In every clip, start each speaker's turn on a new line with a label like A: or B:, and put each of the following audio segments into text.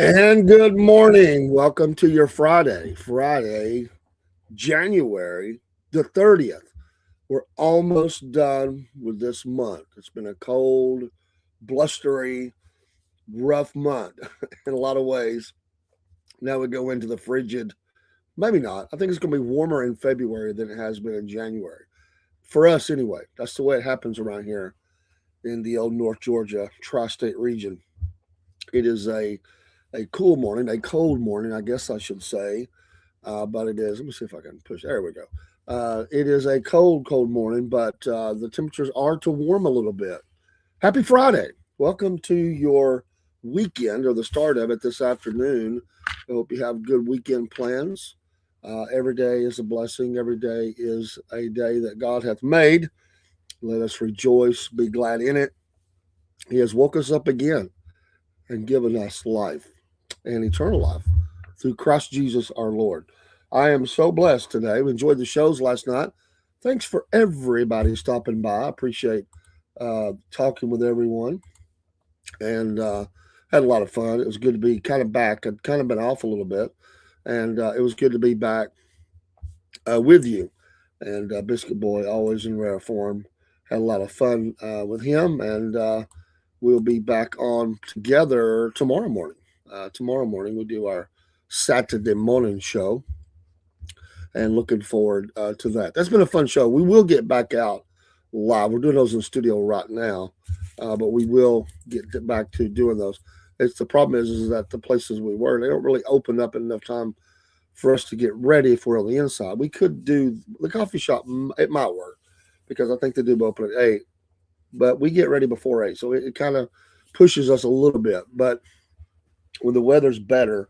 A: And good morning. Welcome to your Friday, January the 30th. We're almost done with this month. It's been a cold, blustery, rough month in a lot of ways. Now we go into the frigid, maybe not. I think it's going to be warmer in February than it has been in January. For us, anyway. That's the way it happens around here in the old North Georgia tri state region. It is a cool morning, a cold morning, I guess I should say. But it is. Let me see if I can push. There we go. It is a cold morning, but the temperatures are to warm a little bit. Happy Friday. Welcome to your weekend or the start of it this afternoon. I hope you have good weekend plans. Every day is a blessing. Every day is a day that God hath made. Let us rejoice, be glad in it. He has woke us up again and given us life and eternal life through Christ Jesus our Lord. I am so blessed today. We enjoyed the shows last night. Thanks for everybody stopping by. I appreciate talking with everyone and had a lot of fun. It was good to be kind of back. I'd kind of been off a little bit, and it was good to be back with you. And Biscuit Boy, always in rare form. Had a lot of fun with him, and we'll be back on together tomorrow morning. Tomorrow morning, we do our Saturday morning show, and looking forward to that. That's been a fun show. We will get back out live. We're doing those in the studio right now, but we will get back to doing those. It's the problem is that the places we were, they don't really open up enough time for us to get ready if we're on the inside. We could do the coffee shop. It might work because I think they do open at 8, but we get ready before 8, so it kind of pushes us a little bit. But when the weather's better,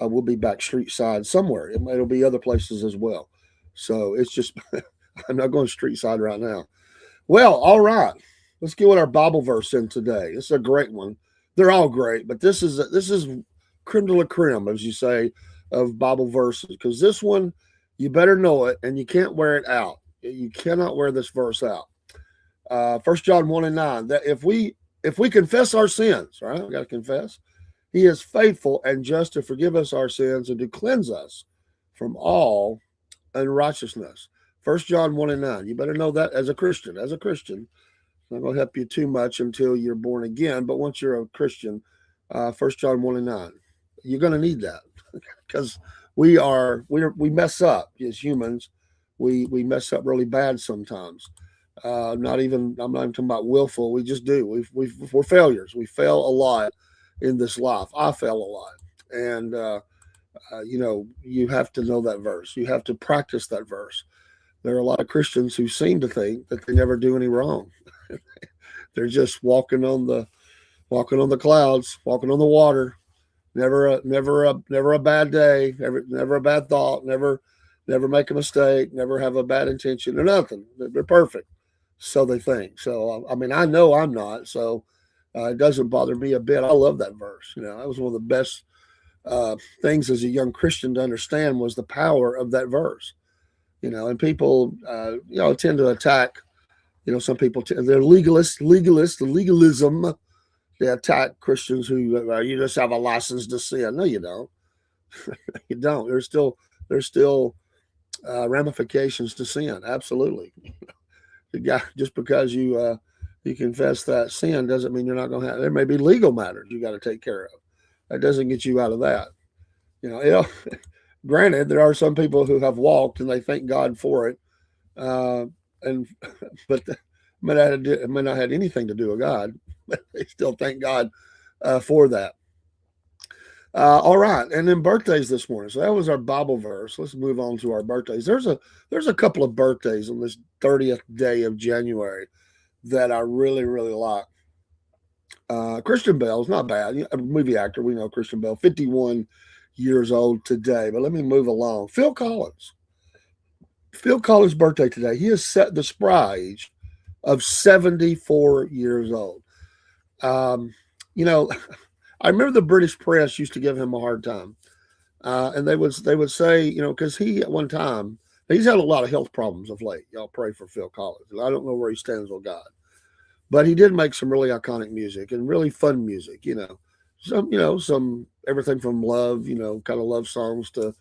A: we'll be back street side somewhere. It'll be other places as well. So it's just I'm not going street side right now. Well, all right. Let's get with our Bible verse in today. It's a great one. They're all great, but this is creme de la creme, as you say, of Bible verses, because this one you better know it, and you can't wear it out. You cannot wear this verse out. 1 John 1:9. That if we confess our sins, right? We got to confess. He is faithful and just to forgive us our sins and to cleanse us from all unrighteousness. 1 John 1:9. You better know that as a Christian. As a Christian, it's not going to help you too much until you're born again. But once you're a Christian, 1 John 1:9, you're going to need that because we mess up as humans. We mess up really bad sometimes. I'm not even talking about willful. We just do. We're failures. We fail a lot in this life. I fail a lot, and you have to know that verse. You have to practice that verse. There are a lot of Christians who seem to think that they never do any wrong. They're just walking on the clouds, walking on the water. Never a bad day. Never a bad thought. Never make a mistake. Never have a bad intention or nothing. They're perfect, so they think. So I mean, I know I'm not. So it doesn't bother me a bit. I love that verse. That was one of the best things as a young Christian to understand was the power of that verse. And people, tend to attack. Some people they're legalists, the legalism. They attack Christians who you just have a license to sin. No, you don't. You don't. There's still ramifications to sin. Absolutely. Just because you confess that sin doesn't mean you're not going to have. There may be legal matters you got to take care of. That doesn't get you out of that. Granted, there are some people who have walked and they thank God for it, but it may not have anything to do with God, but they still thank God for that. All right, and then birthdays this morning. So that was our Bible verse. Let's move on to our birthdays. There's a couple of birthdays on this 30th day of January that I really, really like. Christian Bale is not bad. A movie actor, we know Christian Bale, 51 years old today. But let me move along. Phil Collins' birthday today. He has set the spry age of 74 years old. I remember the British press used to give him a hard time, and they would say, because he at one time he's had a lot of health problems of late. Y'all pray for Phil Collins. I don't know where he stands with God, but he did make some really iconic music and really fun music. Some everything from love, kind of love songs to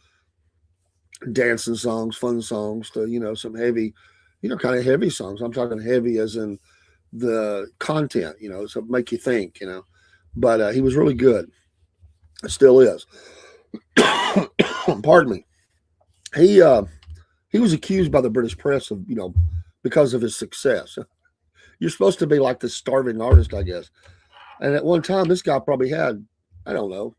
A: dancing songs, fun songs to, some heavy, kind of heavy songs. I'm talking heavy as in the content, so make you think, But he was really good. It still is. Pardon me. He uh, he was accused by the British press of, because of his success. You're supposed to be like this starving artist, I guess. And at one time, this guy probably had, I don't know,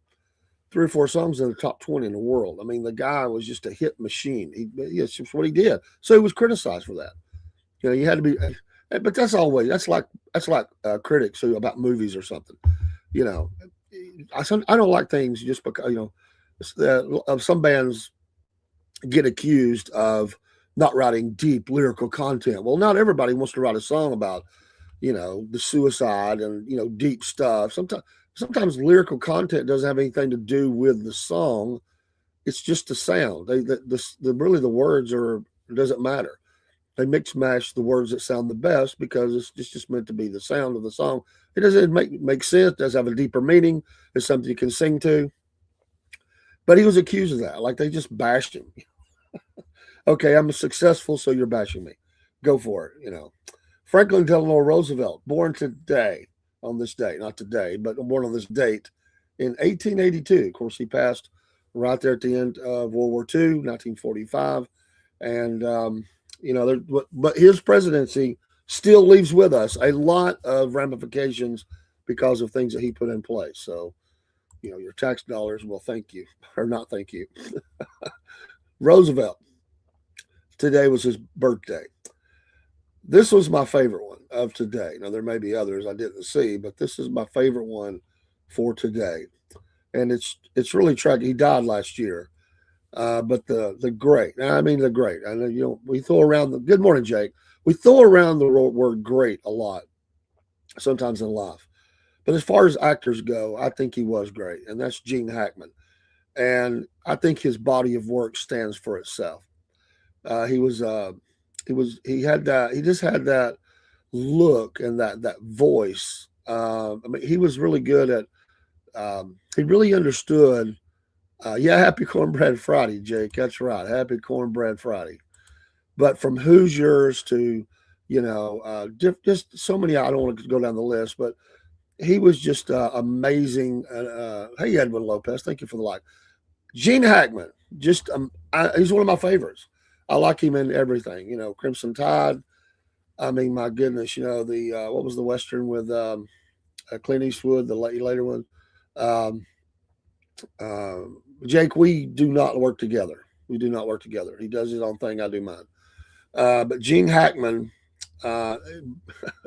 A: 3 or 4 songs in the top 20 in the world. I mean, the guy was just a hit machine. It's just what he did. So he was criticized for that. You had to be, but that's like critics who about movies or something. You know, I don't like things just because of some bands get accused of not writing deep lyrical content. Well, not everybody wants to write a song about the suicide and deep stuff. Sometimes lyrical content doesn't have anything to do with the song. It's just the sound. Really the words are it doesn't matter. They mix mash the words that sound the best because it's just meant to be the sound of the song. It doesn't make sense. It does have a deeper meaning. It's something you can sing to. But he was accused of that. Like they just bashed him. Okay, I'm successful, so you're bashing me. Go for it. Franklin Delano Roosevelt, born today, on this day, not today, but born on this date in 1882. Of course, he passed right there at the end of World War II, 1945. And, but his presidency still leaves with us a lot of ramifications because of things that he put in place. So, your tax dollars will thank you or not thank you. Roosevelt, today was his birthday. This was my favorite one of today. Now, there may be others I didn't see, but this is my favorite one for today. And it's really tragic. He died last year. But the great, I mean the great. I know we throw around the good morning, Jake. We throw around the word great a lot, sometimes in life. But as far as actors go, I think he was great, and that's Gene Hackman. And I think his body of work stands for itself. He was he had that he just had that look and that voice. I mean, he was really good at. He really understood. Yeah, happy Cornbread Friday, Jake. That's right, happy Cornbread Friday. But from Hoosiers to, just so many. I don't want to go down the list, but he was just amazing. Hey, Edwin Lopez, thank you for the like. Gene Hackman, just he's one of my favorites. I like him in everything. Crimson Tide. I mean, my goodness, the what was the western with Clint Eastwood, the later one. Um, uh, Jake, we do not work together. We do not work together. He does his own thing. I do mine. But Gene Hackman, uh,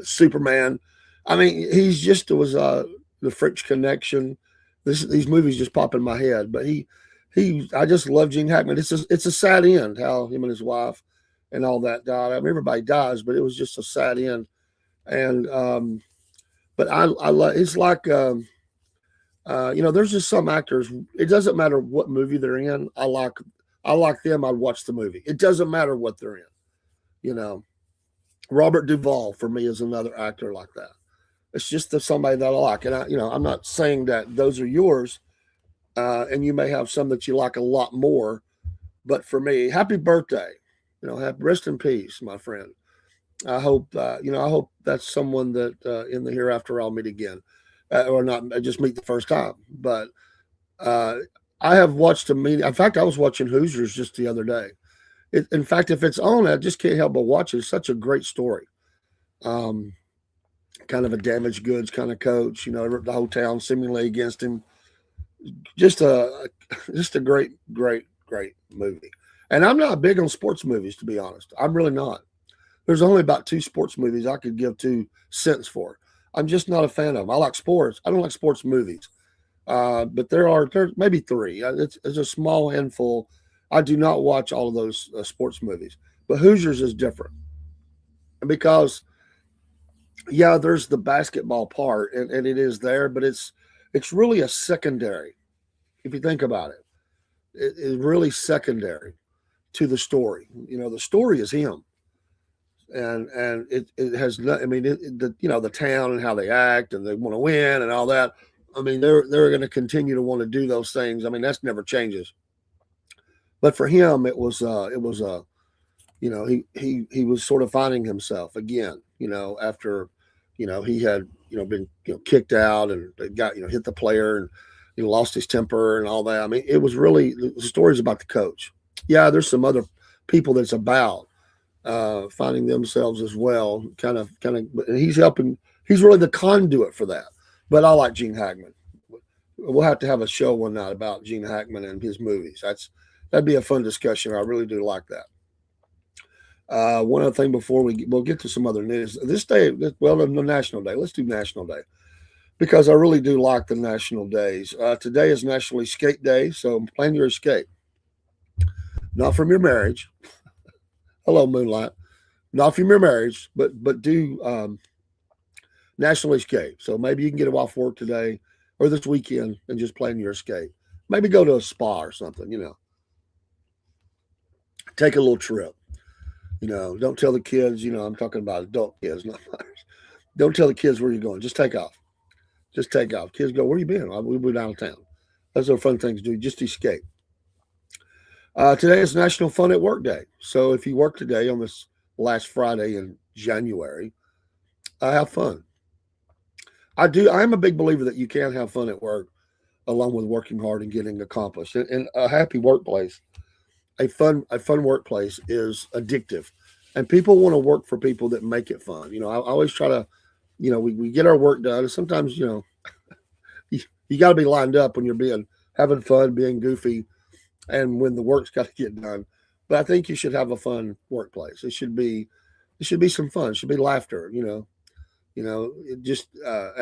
A: Superman. I mean, he's just was the French Connection. These movies just pop in my head. But I just love Gene Hackman. It's a sad end how him and his wife and all that died. I mean, everybody dies, but it was just a sad end. And but I love. It's like there's just some actors. It doesn't matter what movie they're in. I like them. I'd watch the movie. It doesn't matter what they're in. You know, Robert Duvall for me is another actor like that. It's just somebody that I like, and I'm not saying that those are yours, and you may have some that you like a lot more. But for me, happy birthday. Rest in peace, my friend. I hope that's someone that in the hereafter I'll meet again, or not just meet the first time. But uh, I have watched a meeting. In fact, I was watching Hoosiers just the other day. In fact, if it's on, I just can't help but watch it. It's such a great story. Um, Kind of a damaged goods kind of coach. The whole town seemingly against him. Just a just a great movie. And I'm not big on sports movies, to be honest. I'm really not. There's only about 2 sports movies I could give 2 cents for. I'm just not a fan of them. I like sports. I don't like sports movies. But there's maybe 3. It's a small handful. I do not watch all of those sports movies. But Hoosiers is different because yeah, there's the basketball part, and it is there, but it's really a secondary. If you think about it, it's really secondary to the story. The story is him, and it has not. I mean, the town and how they act and they want to win and all that. I mean, they're going to continue to want to do those things. I mean, that's never changes. But for him, it was he was sort of finding himself again. After he had been kicked out and got hit the player and lost his temper and all that. I mean, it was really the stories about the coach. Yeah, there's some other people that's about finding themselves as well. And he's helping. He's really the conduit for that. But I like Gene Hackman. We'll have to have a show one night about Gene Hackman and his movies. That'd be a fun discussion. I really do like that. One other thing before we'll get to some other news. This day, well, the National Day. Let's do National Day because I really do like the national days. Today is National Escape Day, so plan your escape. Not from your marriage. Hello, Moonlight. Not from your marriage, but do National Escape. So maybe you can get off work today or this weekend and just plan your escape. Maybe go to a spa or something. Take a little trip. Don't tell the kids, I'm talking about adult kids, not minors. Don't tell the kids where you're going. Just take off. Just take off. Kids go, where you been? We've been out of town. Those are fun things to do. Just escape. Today is National Fun at Work Day. So if you work today on this last Friday in January, have fun. I am a big believer that you can have fun at work along with working hard and getting accomplished. And a happy workplace, a fun workplace is addictive. And people want to work for people that make it fun. I always try to, we get our work done. And sometimes, you got to be lined up when you're having fun, being goofy, and when the work's got to get done. But I think you should have a fun workplace. It should be some fun. It should be laughter, and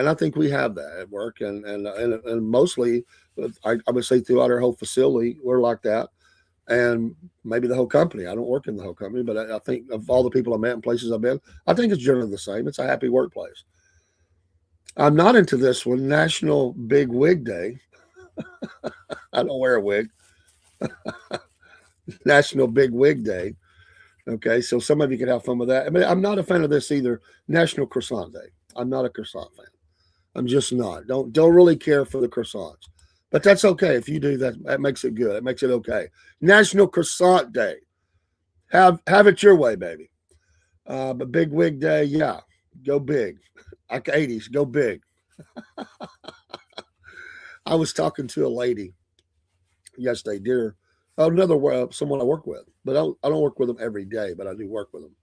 A: I think we have that at work, and mostly, I would say throughout our whole facility, we're like that, and maybe the whole company. I don't work in the whole company, but I think of all the people I met and places I've been, I think it's generally the same. It's a happy workplace. I'm not into this one, National Big Wig Day. I don't wear a wig. National Big Wig Day. Okay, so some of you can have fun with that. I mean, I'm not a fan of this either. National Croissant Day. I'm not a croissant fan. I'm just not. Don't really care for the croissants. But that's okay. If you do that, that makes it good. It makes it okay. National Croissant Day. Have it your way, baby. But Big Wig Day, yeah. Go big. Like 80s, go big. I was talking to a lady yesterday, dear. Someone I work with, but I don't work with them every day, but I do work with them.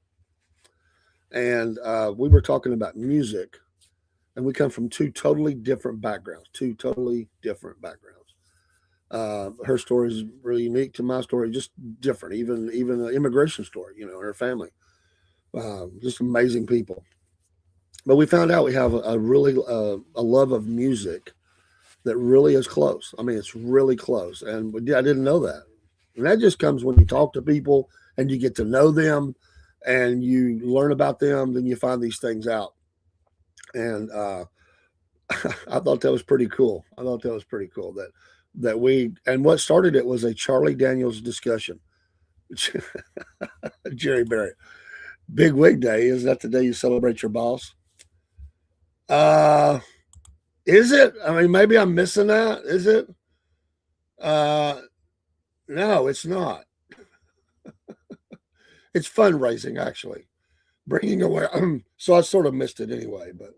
A: And we were talking about music, and we come from two totally different backgrounds. Her story is really unique to my story, just different. Even an immigration story, her family, just amazing people. But we found out we have a really a love of music that really is close. I mean, it's really close, and I didn't know that. And that just comes when you talk to people and you get to know them and you learn about them, then you find these things out. And I thought that was pretty cool. And what started it was a Charlie Daniels discussion. Jerry Barrett. Big Wig Day, is that the day you celebrate your boss? Is it? I mean, maybe I'm missing that. Is it? No, it's not. It's fundraising, actually. Bringing aware. So I sort of missed it anyway, but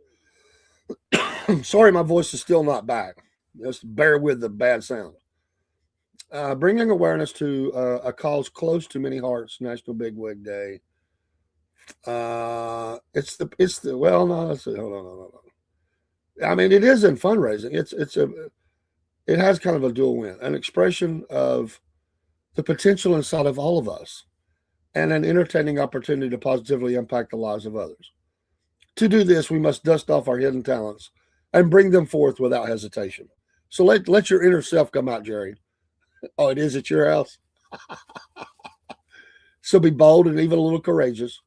A: sorry, my voice is still not back. Just bear with the bad sound. Bringing awareness to a cause close to many hearts, National Big Wig Day. It's the well, no, let's see. Hold on. I mean, it is in fundraising. It has kind of a dual win, an expression of the potential inside of all of us, and an entertaining opportunity to positively impact the lives of others. To do this, we must dust off our hidden talents and bring them forth without hesitation. So let your inner self come out, Jerry. Oh, it is at your house? So be bold and even a little courageous.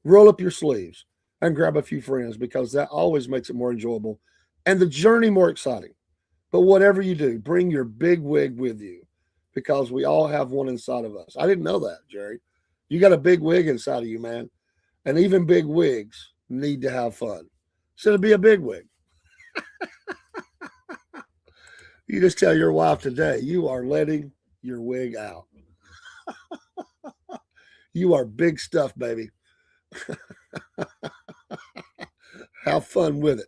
A: Roll up your sleeves and grab a few friends, because that always makes it more enjoyable and the journey more exciting. But whatever you do, bring your big wig with you, because we all have one inside of us. I didn't know that, Jerry. You got a big wig inside of you, man. And even big wigs need to have fun. So to be a big wig. You just tell your wife today, you are letting your wig out. You are big stuff, baby. Have fun with it.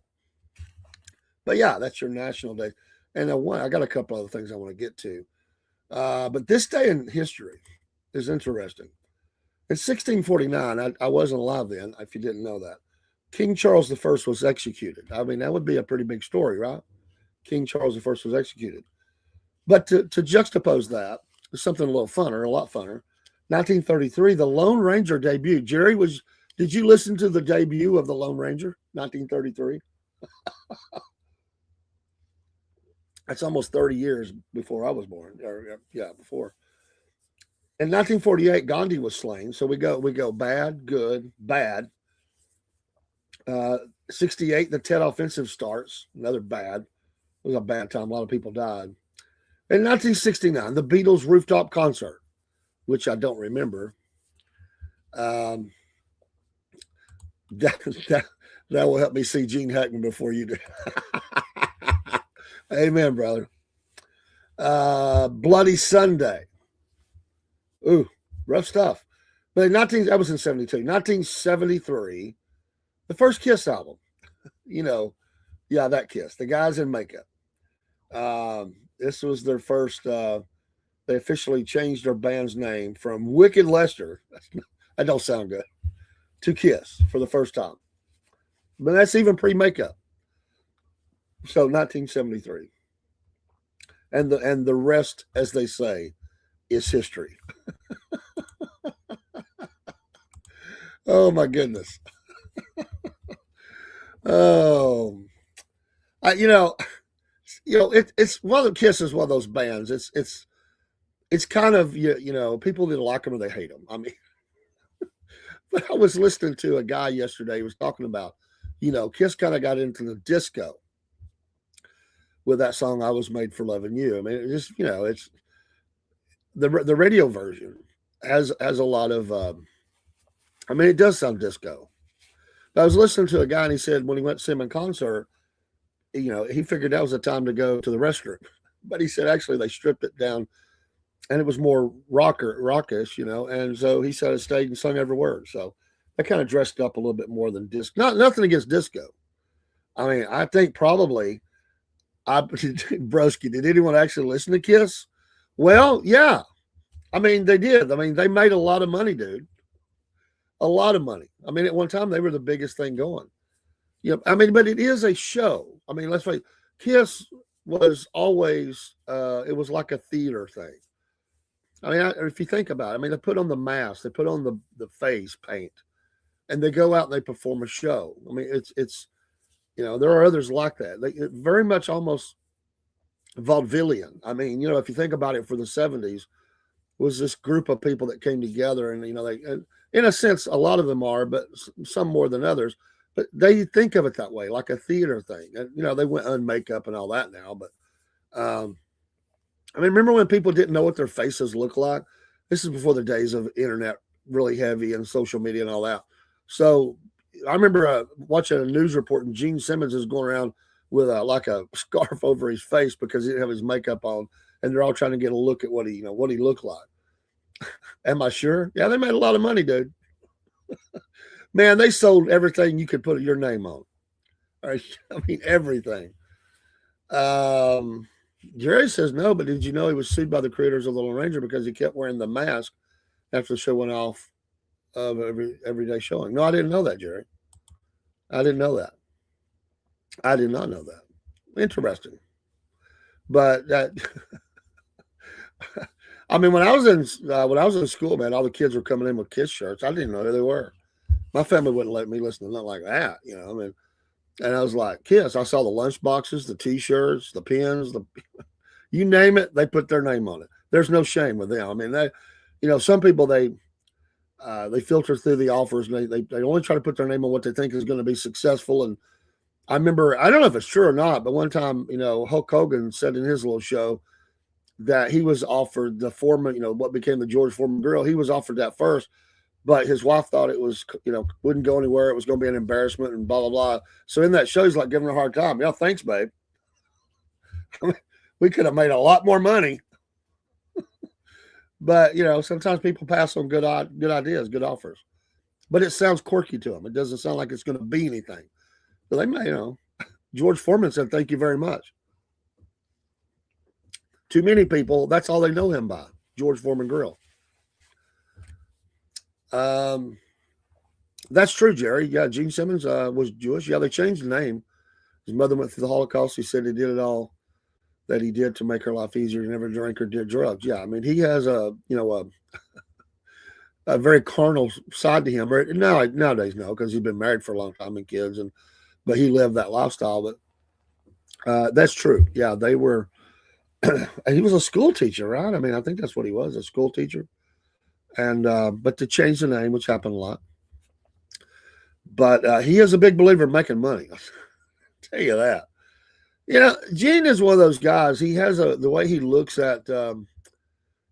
A: But yeah, that's your national day. And I got a couple other things I want to get to. But this day in history is interesting. In 1649, I wasn't alive then, if you didn't know that. King Charles I was executed. I mean, that would be a pretty big story, right? King Charles I was executed. But to juxtapose that, something a little funner, a lot funner. 1933, the Lone Ranger debuted. Jerry, did you listen to the debut of the Lone Ranger, 1933? That's almost 30 years before I was born. Before. In 1948, Gandhi was slain. So we go bad, good, bad. 68, the Tet Offensive starts. Another bad. It was a bad time. A lot of people died. In 1969, the Beatles rooftop concert, which I don't remember. That will help me see Gene Hackman before you do. Amen, brother. Bloody Sunday. Ooh, rough stuff. But that was in 72. 1973, the first Kiss album. That Kiss. The guys in makeup. This was their first. They officially changed their band's name from Wicked Lester. That don't sound good. To Kiss for the first time. But that's even pre-makeup. So 1973. And the rest, as they say, is history. Oh my goodness. Oh, it's one of the Kiss is one of those bands. It's kind of people either like them or they hate them. I mean, but I was listening to a guy yesterday who was talking about, Kiss kind of got into the disco with that song "I Was Made for Loving You." I mean, it just it's the radio version has a lot of. I mean, it does sound disco. But I was listening to a guy and he said when he went to see him in concert, he figured that was the time to go to the restroom. But he said actually they stripped it down and it was more rockish, and so he said it stayed and sung every word. So they kind of dressed up a little bit more than disco. Nothing against disco. I mean, I think probably Broski, did anyone actually listen to Kiss? Well, yeah. I mean, they did. I mean, they made a lot of money, dude. A lot of money. I mean, at one time they were the biggest thing going. But it is a show. I mean, let's face it, Kiss was always it was like a theater thing. I mean, if you think about it, I mean, they put on the mask, they put on the face paint, and they go out and they perform a show. I mean, it's there are others like that. They very much almost vaudevillian. I mean, if you think about it, for the 70s was this group of people that came together, and they, in a sense, a lot of them are, but some more than others. But they think of it that way, like a theater thing. And they went on makeup and all that now, but I mean, remember when people didn't know what their faces looked like? This is before the days of internet really heavy and social media and all that. So I remember watching a news report, and Gene Simmons is going around with like a scarf over his face because he didn't have his makeup on, and they're all trying to get a look at what he looked like. Am I sure? Yeah, they made a lot of money, dude. Man, they sold everything you could put your name on. I mean, everything. Jerry says no, but did you know he was sued by the creators of the Lone Ranger because he kept wearing the mask after the show went off of everyday showing? No, I didn't know that, Jerry. I didn't know that. I did not know that. Interesting. But that, I mean, when I was in school, man, all the kids were coming in with Kiss shirts. I didn't know who they were. My family wouldn't let me listen to nothing like that, I mean, and I was like, Kiss. I saw the lunch boxes, the T-shirts, the pins, you name it, they put their name on it. There's no shame with them. I mean, they, some people they filter through the offers, and they only try to put their name on what they think is going to be successful. And I remember, I don't know if it's true or not, but one time, Hulk Hogan said in his little show that he was offered the Foreman, what became the George Foreman grill. He was offered that first. But his wife thought it was, wouldn't go anywhere. It was going to be an embarrassment and blah, blah, blah. So in that show, he's like giving her a hard time. Yeah, thanks, babe. I mean, We could have made a lot more money. But sometimes people pass on good ideas, good offers. But it sounds quirky to them. It doesn't sound like it's going to be anything. But they may, George Foreman said, "Thank you very much." Too many people, that's all they know him by, George Foreman Grill. That's true, Jerry. Yeah, Gene Simmons was Jewish. Yeah, they changed the name. His mother went through the Holocaust. He said he did it all that he did to make her life easier. He never drank or did drugs. Yeah, I mean, he has a very carnal side to him. Nowadays, no, because he's been married for a long time and kids, but he lived that lifestyle. But that's true. Yeah, they were. He was a school teacher, right? I mean, I think that's what he was, a school teacher. And but to change the name, which happened a lot. But he is a big believer in making money. I'll tell you that. Gene is one of those guys. He has the way he looks at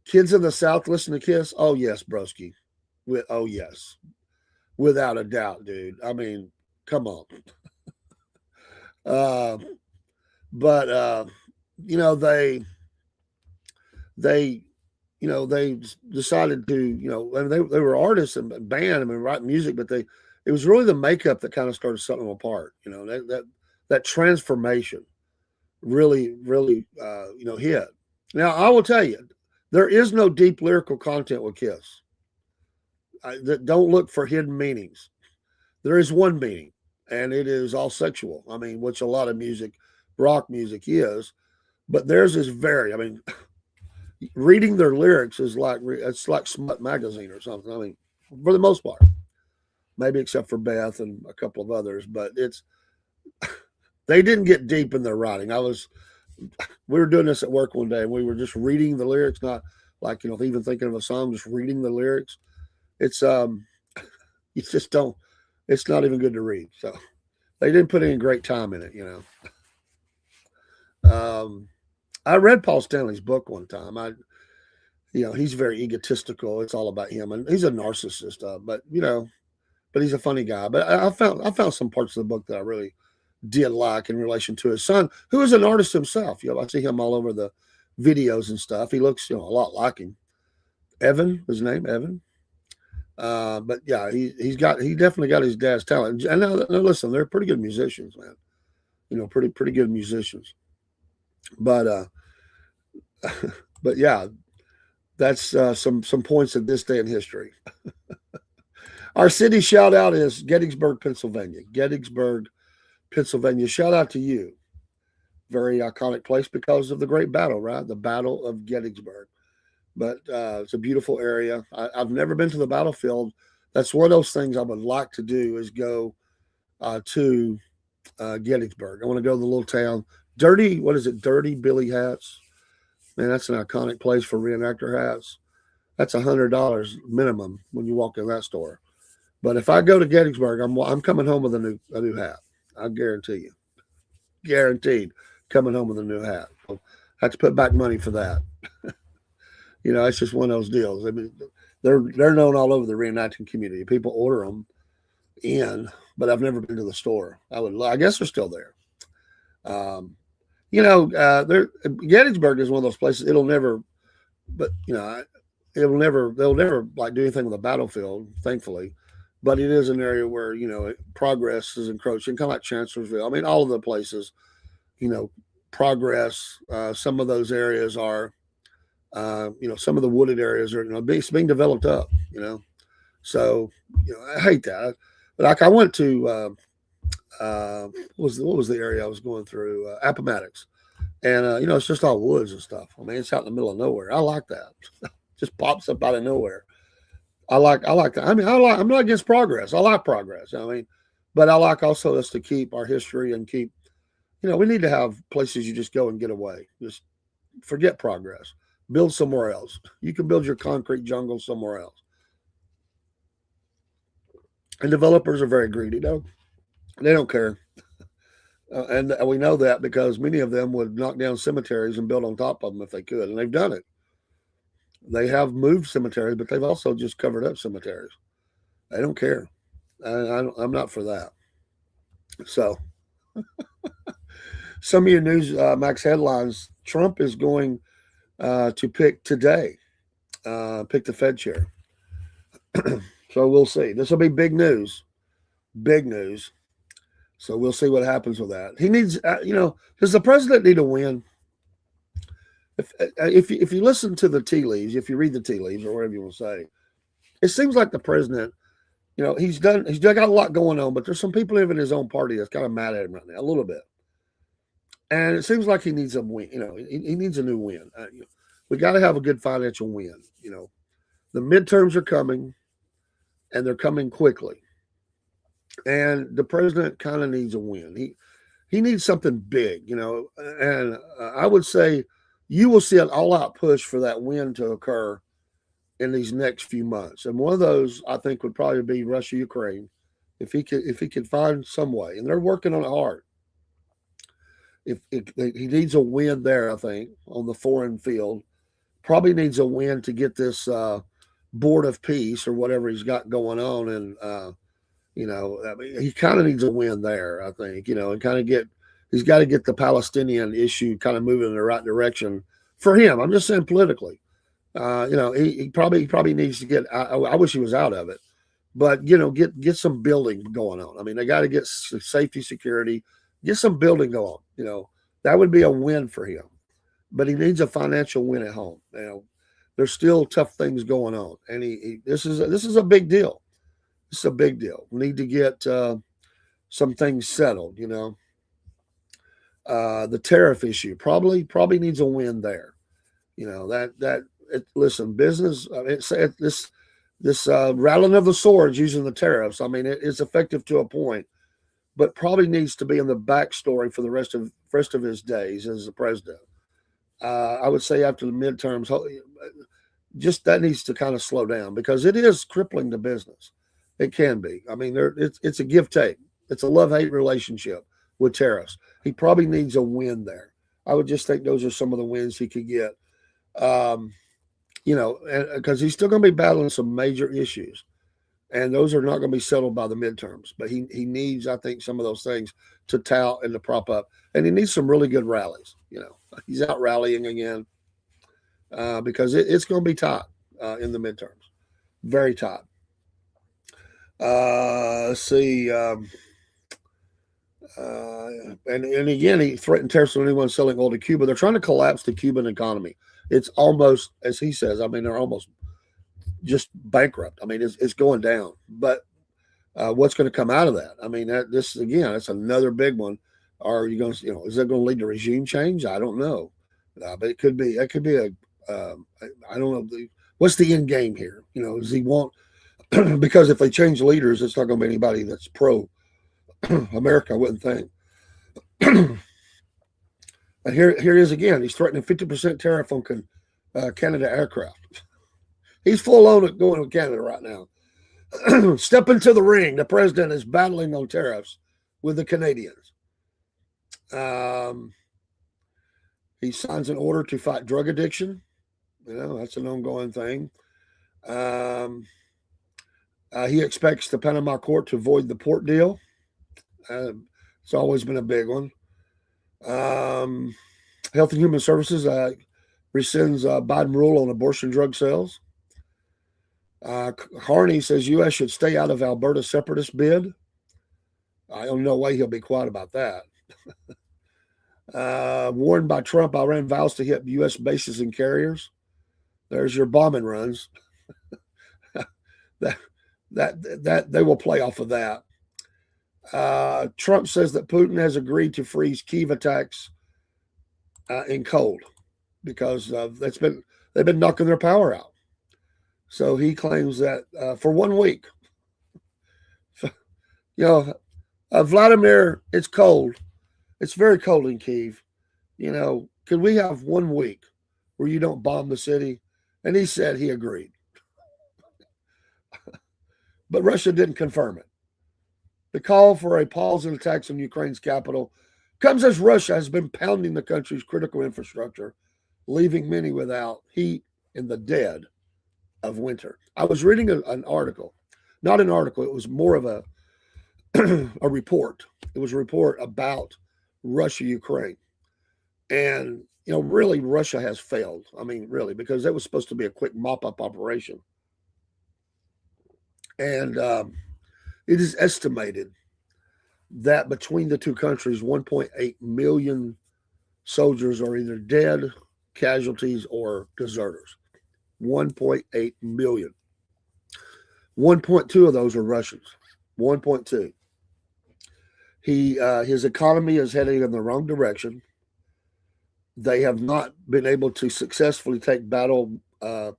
A: kids in the South listen to Kiss. Oh yes, broski. Oh yes, without a doubt, dude. I mean, come on. But they they decided to I mean, they were artists and band. I mean, writing music, but it was really the makeup that kind of started setting them apart. That transformation really hit. Now I will tell you, there is no deep lyrical content with Kiss. Don't look for hidden meanings. There is one meaning, and it is all sexual. I mean, which a lot of music, rock music is, but theirs is very. I mean, reading their lyrics is it's like Smut magazine or something. I mean, for the most part, maybe except for Beth and a couple of others, but they didn't get deep in their writing. We were doing this at work one day, and we were just reading the lyrics, not like even thinking of a song, just reading the lyrics. It's you just don't. It's not even good to read. So they didn't put any great time in it. I read Paul Stanley's book one time. He's very egotistical. It's all about him, and he's a narcissist. But he's a funny guy. But I found some parts of the book that I really did like in relation to his son, who is an artist himself. I see him all over the videos and stuff. He looks, a lot like him. Evan, his name, Evan. But yeah, he definitely got his dad's talent. And now listen, they're pretty good musicians, man. Pretty good musicians. But but yeah, that's some points at this day in history. Our city shout out is Gettysburg, Pennsylvania. Gettysburg, Pennsylvania. Shout out to you. Very iconic place because of the great battle, right? The Battle of Gettysburg. But it's a beautiful area. I've never been to the battlefield. That's one of those things I would like to do is go to Gettysburg. I want to go to the little town. Dirty Billy hats. Man, that's an iconic place for reenactor hats. That's $100 minimum when you walk in that store. But if I go to Gettysburg, I'm coming home with a new hat. I guarantee you. Guaranteed coming home with a new hat. I have to put back money for that. It's just one of those deals. I mean, they're known all over the reenacting community. People order them in, but I've never been to the store. I guess they're still there. Gettysburg is one of those places. It'll never, but they'll never like do anything with a battlefield, thankfully. But it is an area where progress is encroaching, kind of like Chancellorsville. I mean, all of the places, progress. Some of those areas are. Some of the wooded areas are, being developed up, So, I hate that. But like I went to, what was the area I was going through? Appomattox. And, it's just all woods and stuff. I mean, it's out in the middle of nowhere. I like that. Just pops up out of nowhere. I like that. I mean, I'm not against progress. I like progress. I mean, but I like also us to keep our history and keep, we need to have places you just go and get away. Just forget progress. Build somewhere else. You can build your concrete jungle somewhere else. And developers are very greedy, though. They don't care. And we know that because many of them would knock down cemeteries and build on top of them if they could. And they've done it. They have moved cemeteries, but they've also just covered up cemeteries. They don't care. I'm not for that. So some of your news max headlines. Trump is going to pick today, pick the Fed chair. So we'll see. This will be big news. Big news. So we'll see what happens with that. He needs, does the president need a win? If you listen to the tea leaves, if you read the tea leaves or whatever you want to say, it seems like the president, he's got a lot going on, but there's some people even in his own party that's kind of mad at him right now, a little bit. And it seems like he needs a win. He needs a new win. We got to have a good financial win. The midterms are coming, and they're coming quickly. And the president kind of needs a win. He needs something big, And I would say you will see an all-out push for that win to occur in these next few months. And one of those, I think, would probably be Russia, Ukraine, if he could find some way. And they're working on it hard. If he needs a win there, I think, on the foreign field, probably needs a win to get this board of peace or whatever he's got going on, and he kind of needs a win there, I think, and he's got to get the Palestinian issue kind of moving in the right direction for him. I'm just saying politically, he probably needs to get. I wish he was out of it, but get some building going on. I mean, they got to get safety, security. Get some building going. That would be a win for him. But he needs a financial win at home. There's still tough things going on, and this is a big deal. This is a big deal. We need to get some things settled. The tariff issue probably needs a win there. Listen, business. This rattling of the swords using the tariffs. I mean, it's effective to a point, but probably needs to be in the backstory for the rest of his days as the president. I would say after the midterms, just that needs to kind of slow down because it is crippling the business. It can be. I mean, it's a give take. It's a love-hate relationship with tariffs. He probably needs a win there. I would just think those are some of the wins he could get. Because he's still going to be battling some major issues. And those are not going to be settled by the midterms. But he needs, I think, some of those things to tout and to prop up. And he needs some really good rallies. He's out rallying again because it's going to be tight in the midterms. Very tight. Let's see. And again, he threatened tariffs on anyone selling oil to Cuba. They're trying to collapse the Cuban economy. It's almost, as he says, they're almost just bankrupt. I mean, it's going down. But what's going to come out of that? I mean, that's another big one. Are you going to, is that going to lead to regime change? I don't know. But it could be. That could be I don't know. What's the end game here? Does he want? Because if they change leaders, it's not going to be anybody that's pro America. I wouldn't think. And here he is again. He's threatening 50% tariff on Canada aircraft. He's full on it going to Canada right now. Step into the ring. The president is battling on tariffs with the Canadians. He signs an order to fight drug addiction. That's an ongoing thing. He expects the Panama court to void the port deal. It's always been a big one. Health and Human Services rescinds Biden rule on abortion drug sales. Carney says U.S. should stay out of Alberta separatist bid. I don't know why he'll be quiet about that. Warned by Trump, Iran vows to hit U.S. bases and carriers. There's your bombing runs. that they will play off of that. Trump says that Putin has agreed to freeze Kyiv attacks in cold because they've been knocking their power out. So he claims that for 1 week, Vladimir, it's cold. It's very cold in Kyiv. Could we have 1 week where you don't bomb the city? And he said he agreed. But Russia didn't confirm it. The call for a pause in attacks on Ukraine's capital comes as Russia has been pounding the country's critical infrastructure, leaving many without heat in the dead of winter. I was reading an article, not an article, it was more of a report. It was a report about Russia, Ukraine. And, really, Russia has failed. I mean, really, because it was supposed to be a quick mop up operation. And it is estimated that between the two countries, 1.8 million soldiers are either dead, casualties, or deserters. 1.8 million. 1.2 of those are Russians. 1.2. His economy is heading in the wrong direction. They have not been able to successfully take battleground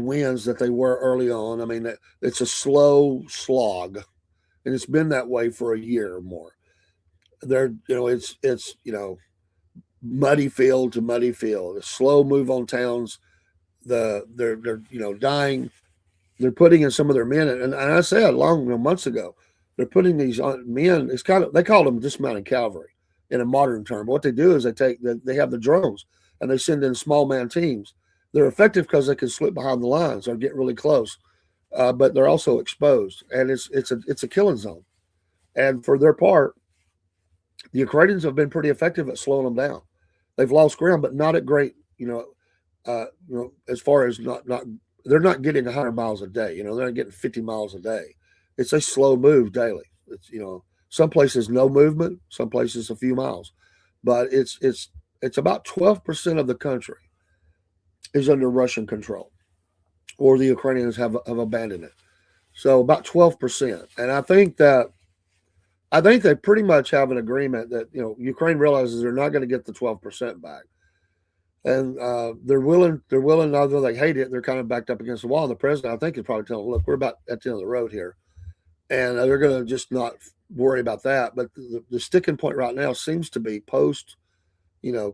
A: wins that they were early on. I mean, it's a slow slog, and it's been that way for a year or more. It's muddy field to muddy field, a slow move on towns. They're dying. They're putting in some of their men, and I said months ago, they're putting these men. It's they call them dismounted cavalry in a modern term. What they do is they have the drones and they send in small man teams. They're effective because they can slip behind the lines or get really close, but they're also exposed, and it's a killing zone. And for their part, the Ukrainians have been pretty effective at slowing them down. They've lost ground, but not at great, as far as not they're not getting 100 miles a day. They're not getting 50 miles a day. It's a slow move daily. It's some places no movement, some places a few miles, but it's about 12% of the country is under Russian control, or the Ukrainians have abandoned it. So about 12%, and I think they pretty much have an agreement that Ukraine realizes they're not going to get the 12% back, and they're willing. Although they hate it, they're kind of backed up against the wall. And the president, I think, is probably telling them, "Look, we're about at the end of the road here," and they're going to just not worry about that. But the sticking point right now seems to be post,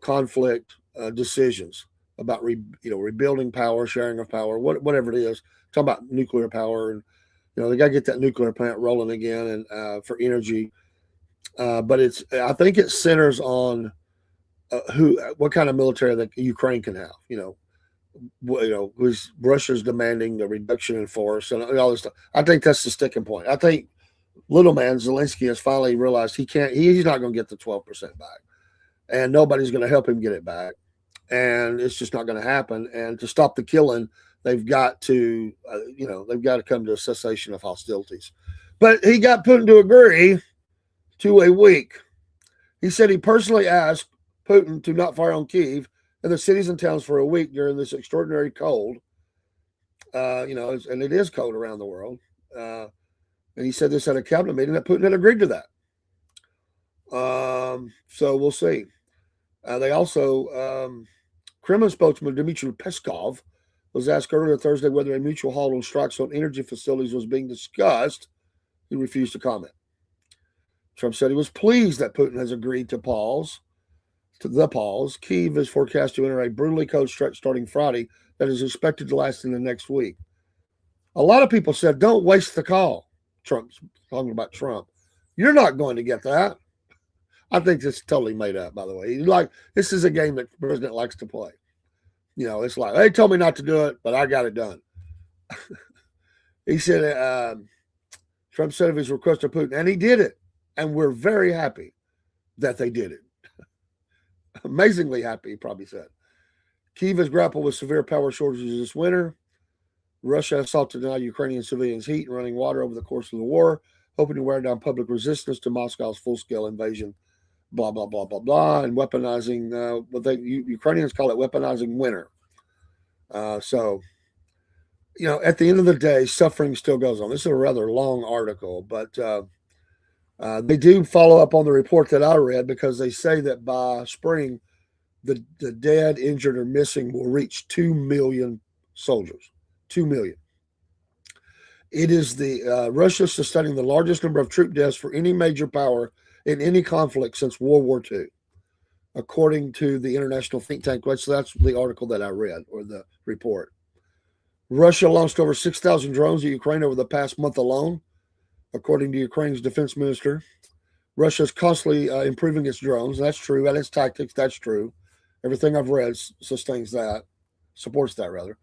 A: conflict decisions about rebuilding power, sharing of power, whatever it is. Talking about nuclear power, and they got to get that nuclear plant rolling again, and for energy. But I think it centers on what kind of military that Ukraine can have. Russia's demanding the reduction in force and all this stuff. I think that's the sticking point. I think little man Zelensky has finally realized he's not going to get the 12% back, and nobody's going to help him get it back, and it's just not going to happen. And to stop the killing, they've got to come to a cessation of hostilities. But he got Putin to agree to a week. He said he personally asked Putin to not fire on Kyiv and the cities and towns for a week during this extraordinary cold. And it is cold around the world. And he said this at a cabinet meeting that Putin had agreed to that. So we'll see. They also, Kremlin spokesman Dmitry Peskov was asked earlier Thursday whether a mutual halt on strikes on energy facilities was being discussed. He refused to comment. Trump said he was pleased that Putin has agreed to pause. Kyiv is forecast to enter a brutally cold stretch starting Friday that is expected to last in the next week. A lot of people said, don't waste the call. Trump's talking about Trump. You're not going to get that. I think it's totally made up, by the way. This is a game that the president likes to play. It's like, they told me not to do it, but I got it done. He said, Trump said of his request to Putin, and he did it. And we're very happy that they did it. Amazingly happy, he probably said. Kyiv has grappled with severe power shortages this winter. Russia has sought to deny Ukrainian civilians heat and running water over the course of the war, hoping to wear down public resistance to Moscow's full-scale invasion, blah, blah, blah, blah, blah, and weaponizing, Ukrainians call it weaponizing winter. So, at the end of the day, suffering still goes on. This is a rather long article, but they do follow up on the report that I read because they say that by spring, the dead, injured, or missing will reach 2 million soldiers. 2 million. It is Russia sustaining the largest number of troop deaths for any major power in any conflict since World War II, according to the international think tank. So that's the article that I read, or the report. Russia launched over 6,000 drones at Ukraine over the past month alone, according to Ukraine's defense minister. Russia is constantly improving its drones. That's true. And its tactics. That's true. Everything I've read supports that rather.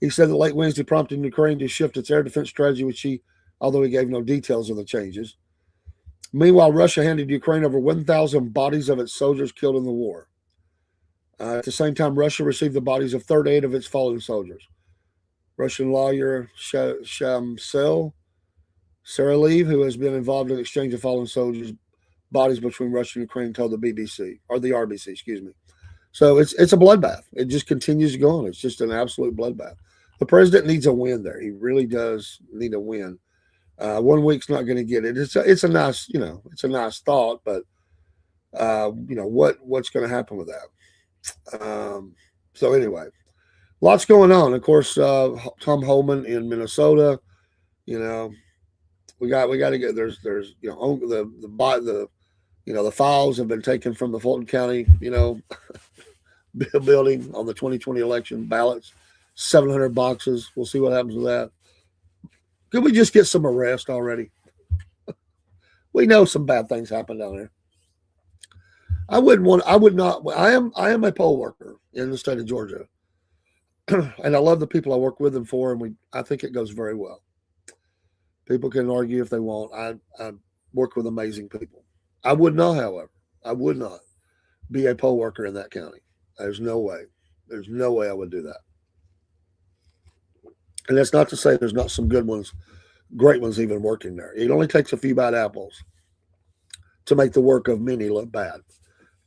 A: He said that late Wednesday prompted Ukraine to shift its air defense strategy, although he gave no details of the changes. Meanwhile, Russia handed Ukraine over 1,000 bodies of its soldiers killed in the war. At the same time, Russia received the bodies of 38 of its fallen soldiers. Russian lawyer Shamsel Saralev, who has been involved in the exchange of fallen soldiers' bodies between Russia and Ukraine, told the BBC, or the RBC, excuse me. So it's a bloodbath. It just continues to go on. It's just an absolute bloodbath. The president needs a win there. He really does need a win. 1 week's not going to get it. It's a nice, it's a nice thought, but what's going to happen with that? So anyway, lots going on. Of course, Tom Holman in Minnesota. We got to get the files have been taken from the Fulton County building on the 2020 election ballots. 700 boxes. We'll see what happens with that. Could we just get some arrest already? We know some bad things happen down there. I am a poll worker in the state of Georgia. And I love the people I work with and for, and I think it goes very well. People can argue if they want. I work with amazing people. I would not, however, be a poll worker in that county. There's no way. There's no way I would do that. And that's not to say there's not some good ones, great ones even working there. It only takes a few bad apples to make the work of many look bad.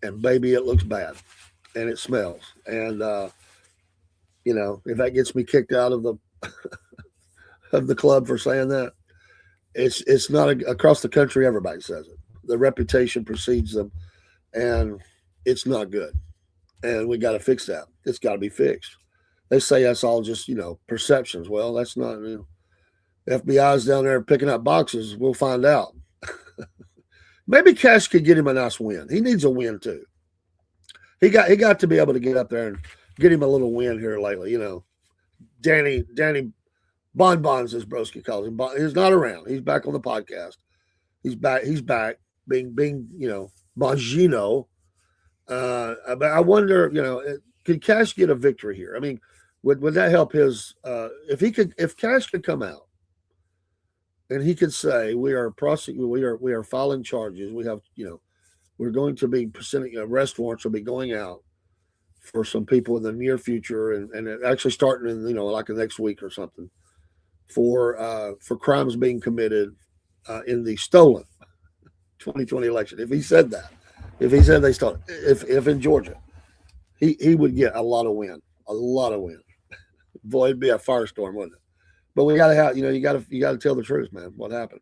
A: And baby, it looks bad. And it smells. And, if that gets me kicked out of the of the club for saying that, it's not across the country. Everybody says it. The reputation precedes them, and it's not good. And we got to fix that. It's got to be fixed. They say that's all just perceptions. Well, that's not. FBI's down there picking up boxes. We'll find out. Maybe Cash could get him a nice win. He needs a win too. He got to be able to get up there and get him a little win here lately. Danny Bonbons, as Broski calls him. He's not around. He's back on the podcast. He's back being Bongino. But I wonder, could Cash get a victory here? I mean, would that help his? If Cash could come out and he could say, we are filing charges. We have, we're going to be presenting arrest warrants will be going out for some people in the near future, and actually starting in like the next week or something for crimes being committed in the stolen 2020 election. If he said that, if he said they stole, if in Georgia, he would get a lot of win. Boy, it'd be a firestorm, wouldn't it? But we got to have, you got to tell the truth, man. What happened?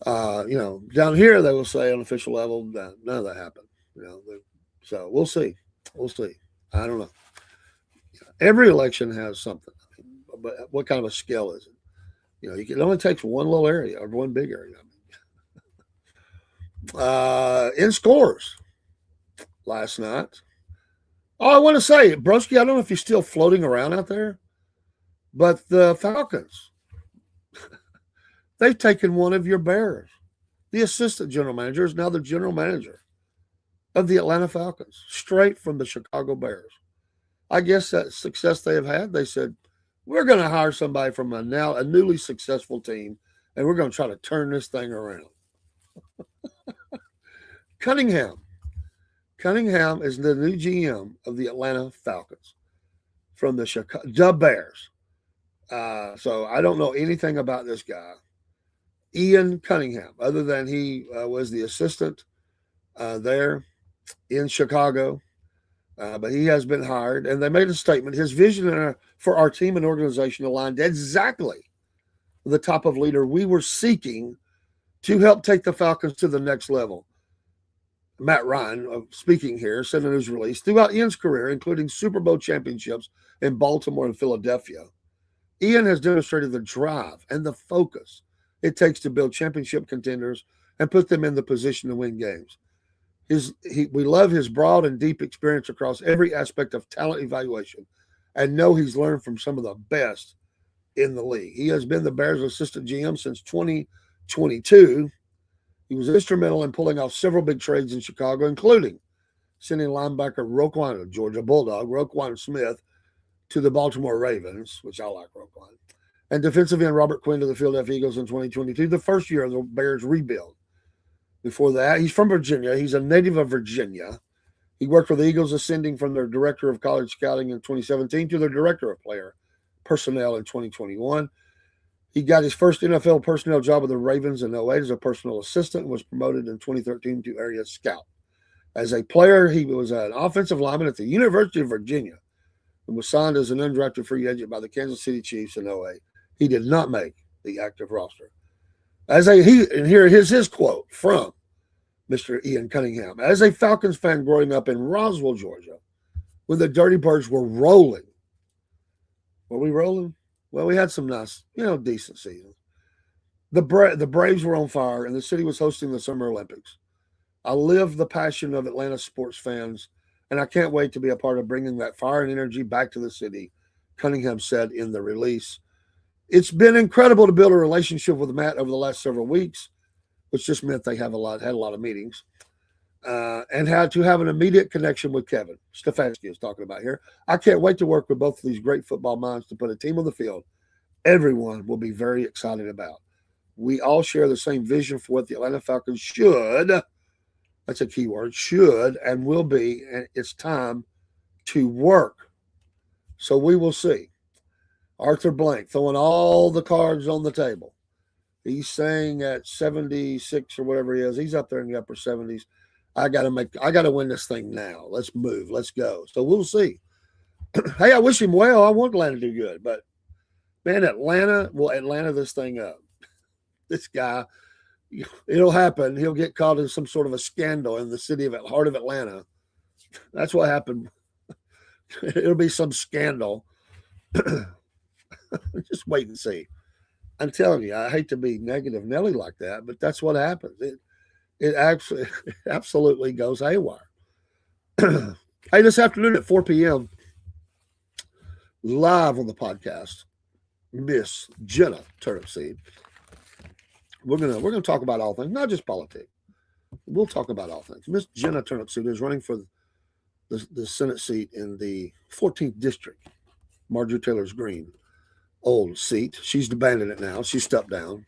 A: Down here they will say on official level that none of that happened. So we'll see. I don't know. Every election has something, but what kind of a scale is it? It only takes one little area or one big area. In scores last night. Oh, I want to say, Broski, I don't know if you're still floating around out there, but the Falcons, they've taken one of your Bears. The assistant general manager is now the general manager of the Atlanta Falcons, straight from the Chicago Bears. I guess that success they have had, they said, we're going to hire somebody from a newly successful team, and we're going to try to turn this thing around. Cunningham is the new GM of the Atlanta Falcons from the Bears. So I don't know anything about this guy, Ian Cunningham, other than he was the assistant there in Chicago. But he has been hired, and they made a statement. His vision for our team and organization aligned exactly with the type of leader we were seeking to help take the Falcons to the next level. Matt Ryan, speaking here, said in his release, throughout Ian's career, including Super Bowl championships in Baltimore and Philadelphia, Ian has demonstrated the drive and the focus it takes to build championship contenders and put them in the position to win games. We love his broad and deep experience across every aspect of talent evaluation and know he's learned from some of the best in the league. He has been the Bears' assistant GM since 2022. He was instrumental in pulling off several big trades in Chicago, including sending linebacker Roquan, Georgia Bulldog, Roquan Smith, to the Baltimore Ravens, which I like Roquan, and defensive end Robert Quinn to the Philadelphia Eagles in 2022, the first year of the Bears' rebuild. Before that, he's from Virginia. He's a native of Virginia. He worked for the Eagles, ascending from their director of college scouting in 2017 to their director of player personnel in 2021. He got his first NFL personnel job with the Ravens in 08 as a personal assistant and was promoted in 2013 to area scout. As a player, he was an offensive lineman at the University of Virginia and was signed as an undrafted free agent by the Kansas City Chiefs in 08. He did not make the active roster. And here is his quote from Mr. Ian Cunningham. As a Falcons fan growing up in Roswell, Georgia, when the Dirty Birds were rolling, were we rolling? Well, we had some nice, decent seasons. The Braves were on fire, and the city was hosting the Summer Olympics. I live the passion of Atlanta sports fans, and I can't wait to be a part of bringing that fire and energy back to the city, Cunningham said in the release. It's been incredible to build a relationship with Matt over the last several weeks, which just meant they had a lot of meetings, and had to have an immediate connection with Kevin Stefanski is talking about here. I can't wait to work with both of these great football minds to put a team on the field everyone will be very excited about. We all share the same vision for what the Atlanta Falcons should, that's a key word, should and will be, and it's time to work. So we will see. Arthur Blank throwing all the cards on the table. He's saying at 76 or whatever he is, he's up there in the upper 70s. I gotta win this thing now. Let's move. Let's go. So we'll see. Hey, I wish him well. I want Atlanta to do good, but man, Atlanta will Atlanta this thing up. This guy, it'll happen. He'll get caught in some sort of a scandal in the heart of Atlanta. That's what happened. It'll be some scandal. Just wait and see. I'm telling you, I hate to be negative Nelly like that, but that's what happens. It absolutely goes haywire. Hey, this afternoon at 4 p.m., live on the podcast, Miss Jenna Turnipseed. We're gonna talk about all things, not just politics. We'll talk about all things. Miss Jenna Turnipseed is running for the Senate seat in the 14th district, Marjorie Taylor's Green old seat. She's abandoned it now. She stepped down,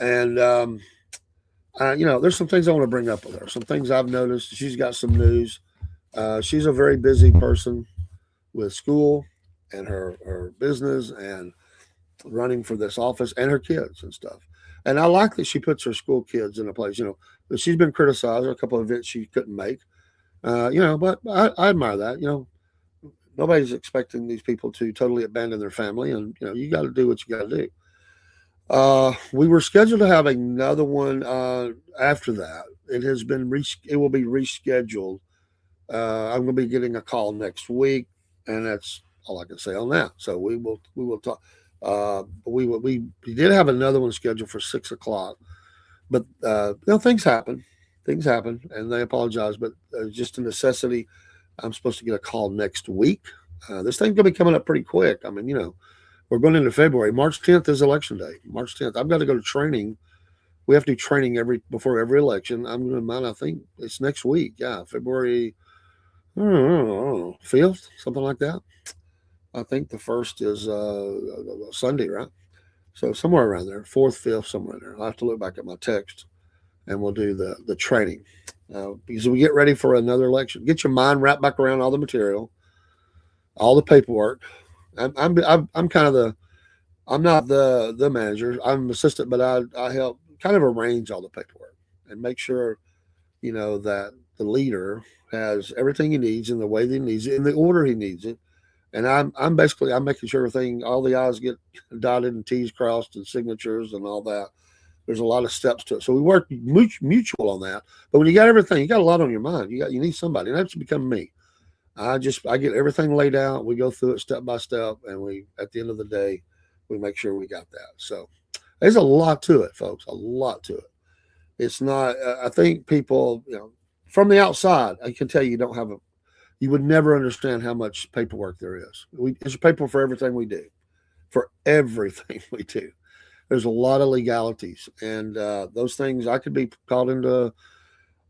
A: and there's some things I want to bring up with her. Some things I've noticed. She's got some news. She's a very busy person with school and her business and running for this office and her kids and stuff. And I like that she puts her school kids in a place. She's been criticized for a couple of events she couldn't make. But I admire that. Nobody's expecting these people to totally abandon their family, and you got to do what you got to do. We were scheduled to have another one after that. It will be rescheduled. I'm going to be getting a call next week, and that's all I can say on that. So we will talk. We did have another one scheduled for 6:00, but things happen, and they apologize. But just a necessity. I'm supposed to get a call next week. This thing's going to be coming up pretty quick. I mean, we're going into February. March 10th is election day. March 10th. I've got to go to training. We have to do training before every election. I'm going to mind. I think it's next week. Yeah, February 5th, something like that. I think the first is Sunday, right? So somewhere around there, 4th, 5th, somewhere in there. I'll have to look back at my text, and we'll do the training. Because we get ready for another election. Get your mind wrapped back around all the material, all the paperwork. I'm not the manager. I'm an assistant, but I help kind of arrange all the paperwork and make sure, that the leader has everything he needs in the way that he needs it, in the order he needs it. And I'm making sure all the I's get dotted and T's crossed and signatures and all that. There's a lot of steps to it. So we work mutual on that. But when you got everything, you got a lot on your mind. You need somebody. And that's become me. I get everything laid out. We go through it step by step. And at the end of the day, we make sure we got that. So there's a lot to it, folks. A lot to it. It's not, I think people, from the outside, I can tell you you would never understand how much paperwork there is. There's paper for everything we do. For everything we do. There's a lot of legalities, and those things I could be called into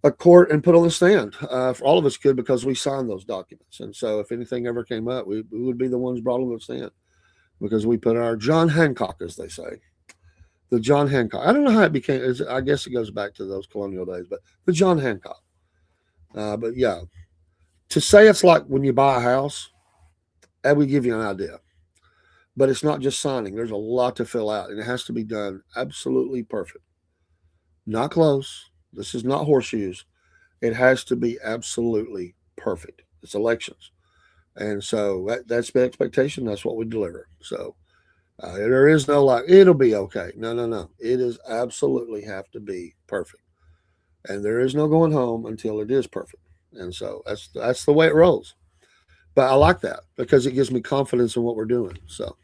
A: a court and put on the stand. All of us could, because we signed those documents. And so if anything ever came up, we would be the ones brought on the stand, because we put our John Hancock, as they say, The John Hancock. I don't know how it became. I guess it goes back to those colonial days, but the John Hancock. But yeah, to say it's like when you buy a house, that would give you an idea. But it's not just signing. There's a lot to fill out, and it has to be done absolutely perfect. Not close. This is not horseshoes. It has to be absolutely perfect. It's elections. And so that's the expectation. That's what we deliver. So there is no like, it'll be okay. No, no, no. It is absolutely have to be perfect. And there is no going home until it is perfect. And so that's the way it rolls. But I like that because it gives me confidence in what we're doing. So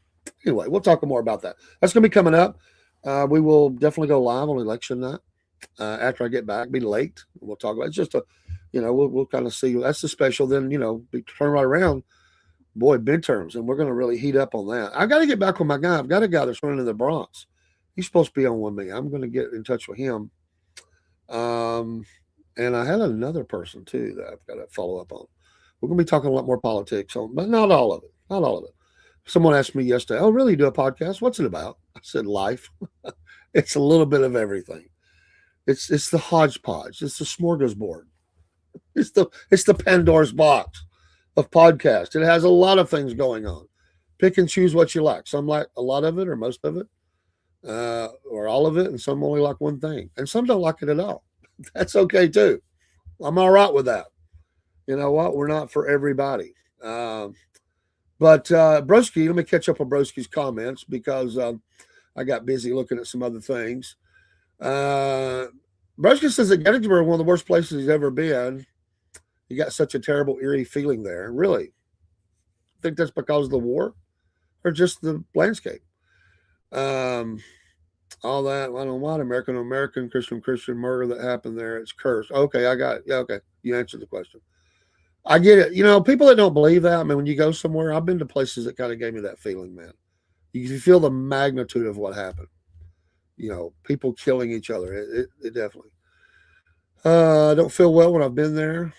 A: anyway, we'll talk more about that. That's going to be coming up. We will definitely go live on election night after I get back. Be late. We'll talk about it. It's just a, we'll kind of see. That's the special. Then we turn right around. Boy, midterms, and we're going to really heat up on that. I got to get back with my guy. I've got a guy that's running in the Bronx. He's supposed to be on with me. I'm going to get in touch with him. And I had another person too that I've got to follow up on. We're going to be talking a lot more politics on, but not all of it. Not all of it. Someone asked me yesterday, "Oh, really? You do a podcast? What's it about?" I said, "Life." It's a little bit of everything. It's the hodgepodge. It's the smorgasbord. It's the Pandora's box of podcast. It has a lot of things going on. Pick and choose what you like. Some like a lot of it or most of it, or all of it, and some only like one thing, and some don't like it at all. That's okay too. I'm all right with that. You know what? We're not for everybody. But Broski, let me catch up on Broski's comments because I got busy looking at some other things. Broski says that Gettysburg, one of the worst places he's ever been. He got such a terrible, eerie feeling there. Really? Think that's because of the war or just the landscape? All that, I don't know what American, Christian murder that happened there. It's cursed. Okay, I got it. Yeah, okay. You answered the question. I get it. People that don't believe that, I mean, when you go somewhere, I've been to places that kind of gave me that feeling, man. You feel the magnitude of what happened. People killing each other. It definitely. I don't feel well when I've been there.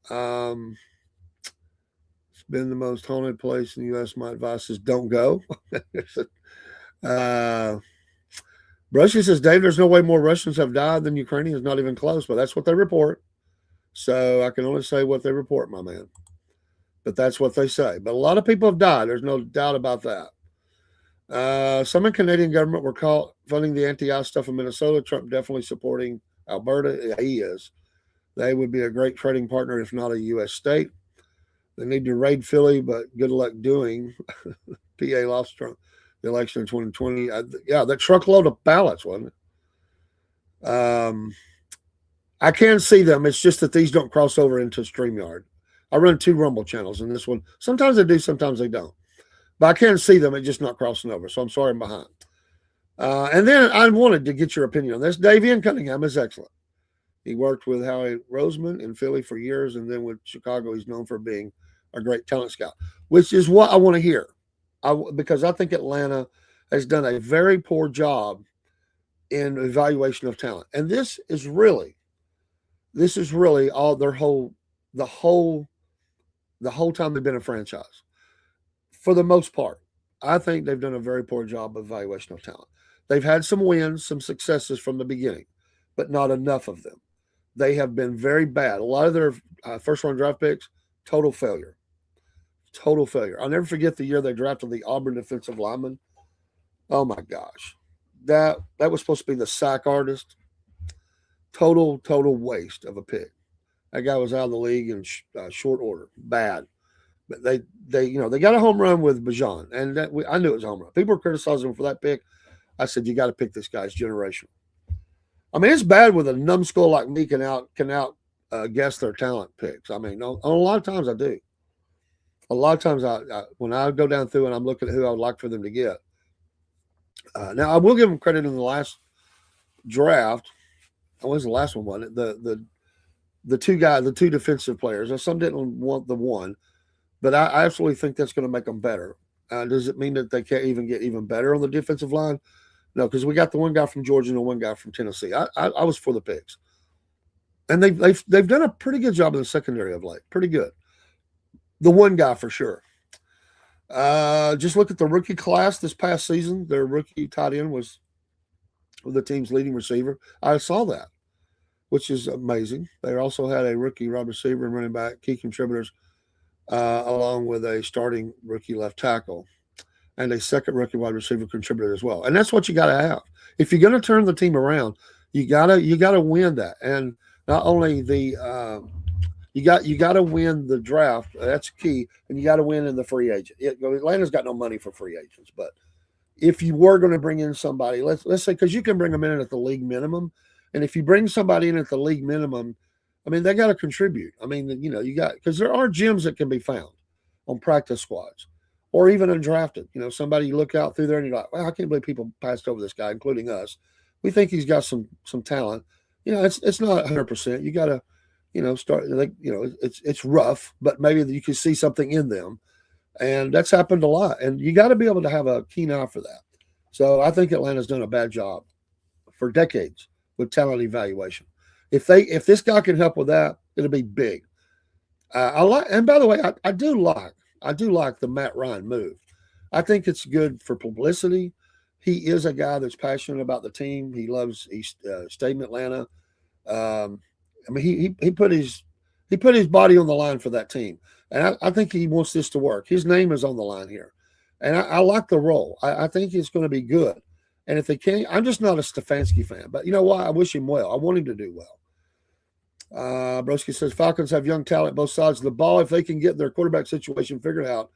A: It's been the most haunted place in the U.S. My advice is don't go. Russia says, Dave, there's no way more Russians have died than Ukrainians. Not even close, but that's what they report. So I can only say what they report, my man. But that's what they say. But a lot of people have died. There's no doubt about that. Some in Canadian government were caught funding the anti-ICE stuff in Minnesota. Trump definitely supporting Alberta. Yeah, he is. They would be a great trading partner, if not a U.S. state. They need to raid Philly, but good luck doing. PA lost Trump the election in 2020. That truckload of ballots, wasn't it? I can see them. It's just that these don't cross over into StreamYard. I run 2 Rumble channels, and this one, sometimes they do, sometimes they don't. But I can see them. It's just not crossing over, so I'm sorry I'm behind. And then I wanted to get your opinion on this. Davian Cunningham is excellent. He worked with Howie Roseman in Philly for years, and then with Chicago, he's known for being a great talent scout, which is what I want to hear. Because I think Atlanta has done a very poor job in evaluation of talent. And this is really all the whole time they've been a franchise. For the most part, I think they've done a very poor job of evaluation of talent. They've had some wins, some successes from the beginning, but not enough of them. They have been very bad. A lot of their first-round draft picks, total failure. Total failure. I'll never forget the year they drafted the Auburn defensive lineman. Oh, my gosh. That was supposed to be the sack artist. Total waste of a pick. That guy was out of the league in short order. Bad. But they got a home run with Bajan, and I knew it was a home run. People were criticizing him for that pick. I said, you got to pick this guy's generational. I mean, it's bad with a numbskull like me can out guess their talent picks. I mean, a lot of times I do. A lot of times when I go down through and I'm looking at who I would like for them to get. Now I will give them credit in the last draft. What was the last one? Wasn't it? The two defensive players. Now, some didn't want the one, but I absolutely think that's going to make them better. Does it mean that they can't even get even better on the defensive line? No, because we got the one guy from Georgia and the one guy from Tennessee. I was for the picks, and they've done a pretty good job in the secondary of late. Pretty good. The one guy for sure. Just look at the rookie class this past season. Their rookie tight end was the team's leading receiver. I saw that, which is amazing. They also had a rookie wide receiver and running back, key contributors, along with a starting rookie left tackle and a second rookie wide receiver contributor as well. And that's what you got to have if you're going to turn the team around. You gotta win that, and not only the you got to win the draft. That's key, and you got to win in the free agent. Atlanta's got no money for free agents, but if you were going to bring in somebody, let's say because you can bring them in at the league minimum, and if you bring somebody in at the league minimum, I mean they got to contribute. I mean you got because there are gems that can be found on practice squads or even undrafted. Somebody you look out through there and you're like, well, I can't believe people passed over this guy, including us. We think he's got some talent. It's not 100%. You got to start like it's rough, but maybe you can see something in them, and that's happened a lot. And you got to be able to have a keen eye for that. So I think Atlanta's done a bad job for decades with talent evaluation. If this guy can help with that, it'll be big. And by the way, I do like the Matt Ryan move. I think it's good for publicity. He is a guy that's passionate about the team. He loves stayed in Atlanta. I mean, he put his body on the line for that team, and I think he wants this to work. His name is on the line here, and I like the role. I think it's going to be good. And if they can't, I'm just not a Stefanski fan, but you know what? I wish him well. I want him to do well. Broski says Falcons have young talent both sides of the ball. If they can get their quarterback situation figured out,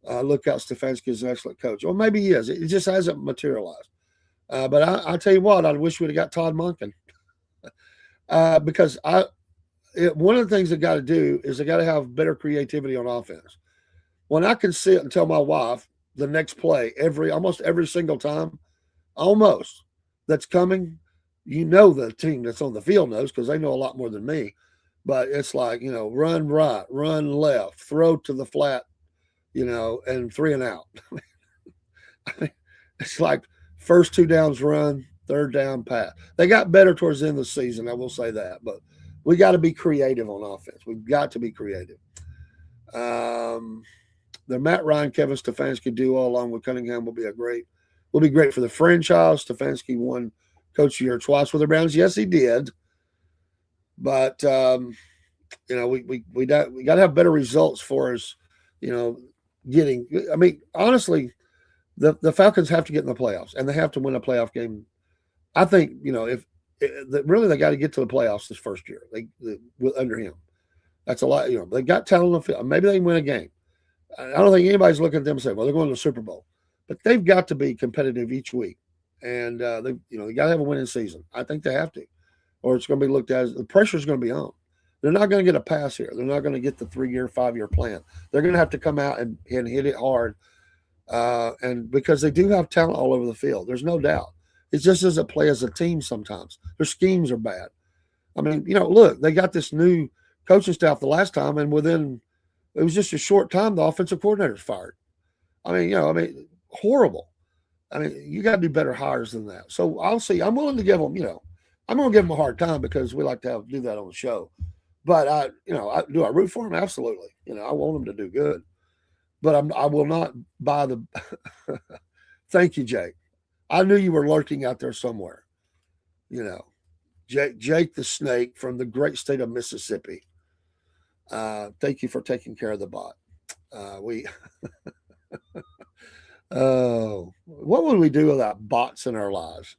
A: look out. Stefanski is an excellent coach. Well, maybe he is. It just hasn't materialized. But I tell you what, I wish we'd have got Todd Monken. Because one of the things they got to do is they got to have better creativity on offense. When I can sit and tell my wife the next play almost every single time, that's coming, the team that's on the field knows because they know a lot more than me. But it's like run right, run left, throw to the flat, and 3 and out. It's like first 2 downs run. Third down pass. They got better towards the end of the season, I will say that. But we got to be creative on offense. We've got to be creative. The Matt Ryan, Kevin Stefanski duo along with Cunningham will be great for the franchise. Stefanski won Coach of the Year twice with the Browns. Yes, he did. But we got to have better results for us. Getting. I mean, honestly, the Falcons have to get in the playoffs, and they have to win a playoff game. I think if really they got to get to the playoffs this first year. They under him, that's a lot. They got talent on the field. Maybe they can win a game. I don't think anybody's looking at them and saying, "Well, they're going to the Super Bowl," but they've got to be competitive each week, and they got to have a winning season. I think they have to, or it's going to be looked at as the pressure is going to be on. They're not going to get a pass here. They're not going to get the 3-year, 5-year plan. They're going to have to come out and hit it hard, and because they do have talent all over the field, there's no doubt. It just doesn't play as a team sometimes. Their schemes are bad. I mean, look, they got this new coaching staff the last time, and it was just a short time, the offensive coordinator's fired. I mean, horrible. I mean, you got to do better hires than that. So I'll see. I'm willing to give them, I'm going to give them a hard time because we like to do that on the show. But do I root for them? Absolutely. I want them to do good. But I will not buy the. Thank you, Jake. I knew you were lurking out there somewhere. Jake the Snake from the great state of Mississippi. Thank you for taking care of the bot. What would we do without bots in our lives?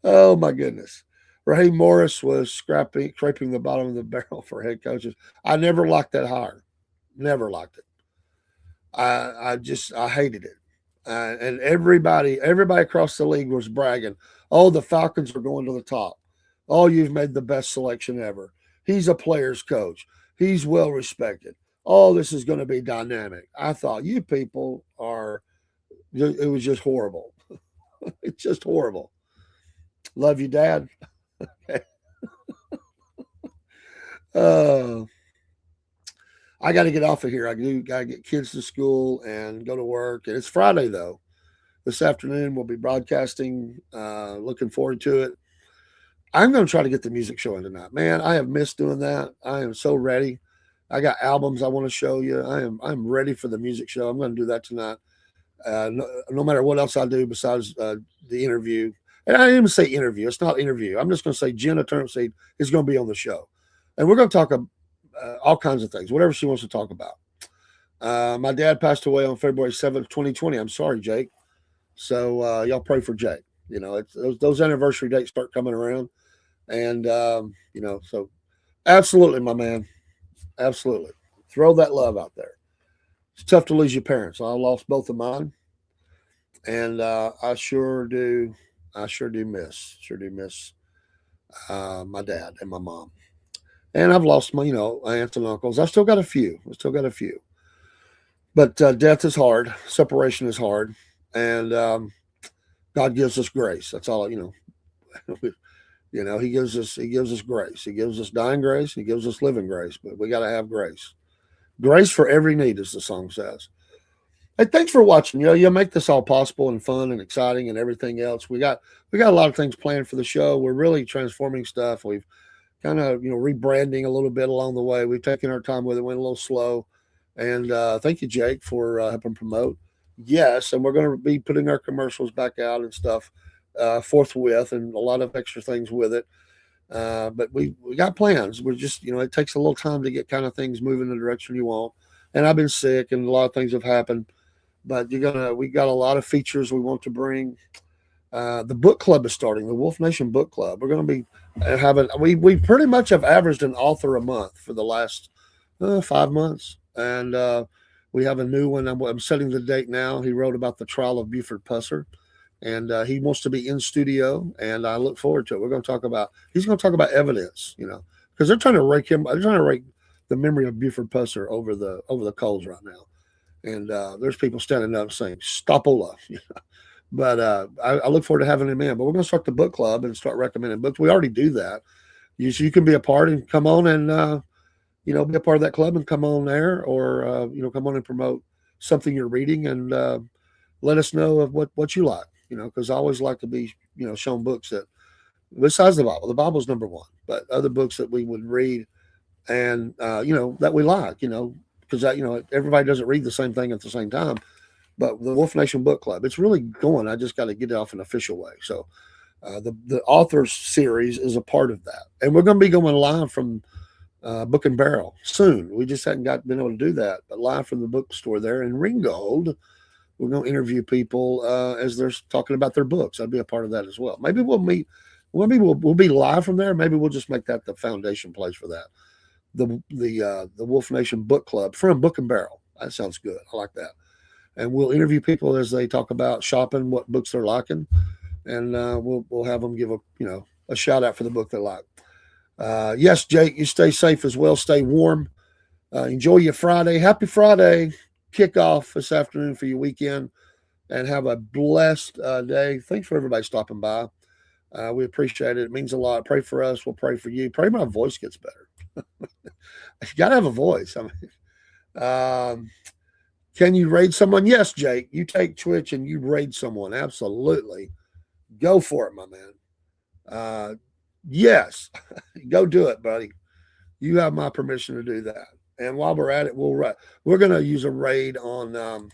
A: Oh my goodness. Raheem Morris was scraping the bottom of the barrel for head coaches. I never liked that hire. Never liked it. I hated it. And everybody across the league was bragging, oh, the Falcons are going to the top. Oh, you've made the best selection ever. He's a player's coach. He's well respected. Oh, this is going to be dynamic. I thought you people it was just horrible. It's just horrible. Love you, Dad. I got to get off of here. I got to get kids to school and go to work. And it's Friday, though. This afternoon, we'll be broadcasting. Looking forward to it. I'm going to try to get the music show in tonight. Man, I have missed doing that. I am so ready. I got albums I want to show you. I'm ready for the music show. I'm going to do that tonight. no matter what else I do besides the interview. And I didn't even say interview. It's not interview. I'm just going to say Jenna Turnipseed is going to be on the show. And we're going to talk all kinds of things, whatever she wants to talk about. My dad passed away on February 7th, 2020. I'm sorry, Jake. So y'all pray for Jake. It's those anniversary dates start coming around. And, so absolutely, my man. Absolutely. Throw that love out there. It's tough to lose your parents. I lost both of mine. And I sure do. I sure do miss my dad and my mom. And I've lost my, aunts and uncles. I still got a few. But death is hard. Separation is hard. And God gives us grace. That's all, He gives us grace. He gives us dying grace. He gives us living grace. But we got to have grace. Grace for every need, as the song says. Hey, thanks for watching. You make this all possible and fun and exciting and everything else. We got a lot of things planned for the show. We're really transforming stuff. We've kind of rebranding a little bit along the way. We've taken our time with it. Went a little slow. And thank you, Jake, for helping promote. Yes, and we're going to be putting our commercials back out and stuff forthwith, and a lot of extra things with it. But we got plans. We're just it takes a little time to get kind of things moving in the direction you want. And I've been sick, and a lot of things have happened. But we got a lot of features we want to bring. The book club is starting, the Wolf Nation Book Club. We're going to be having we pretty much have averaged an author a month for the last 5 months. And we have a new one. I'm setting the date now. He wrote about the trial of Buford Pusser, and he wants to be in studio, and I look forward to it. He's going to talk about evidence, because they're trying to rake the memory of Buford Pusser over the coals right now. And there's people standing up saying, Stopola. But I look forward to having him in. But we're going to start the book club and start recommending books. We already do that. You can be a part and come on and, be a part of that club and come on there, or, come on and promote something you're reading, and let us know of what you like, because I always like to be, shown books that, besides the Bible's number one, but other books that we would read and, that we like, because everybody doesn't read the same thing at the same time. But the Wolf Nation Book Club, it's really going. I just got to get it off an official way. So the authors series is a part of that. And we're going to be going live from Book and Barrel soon. We just hadn't been able to do that, but live from the bookstore there in Ringgold. We're going to interview people as they're talking about their books. I'd be a part of that as well. Maybe we'll meet. Maybe we'll be live from there. Maybe we'll just make that the foundation place for that. The Wolf Nation Book Club from Book and Barrel. That sounds good. I like that. And we'll interview people as they talk about shopping, what books they're liking, and we'll have them give a shout out for the book they like. Yes, Jake, you stay safe as well. Stay warm. Enjoy your Friday. Happy Friday kickoff this afternoon for your weekend, and have a blessed day. Thanks for everybody stopping by. We appreciate it. It means a lot. Pray for us. We'll pray for you. Pray my voice gets better. You got to have a voice. Can you raid someone? Yes, Jake. You take Twitch and you raid someone. Absolutely. Go for it, my man. Yes. Go do it, buddy. You have my permission to do that. And while we're at it, we're going to use a raid on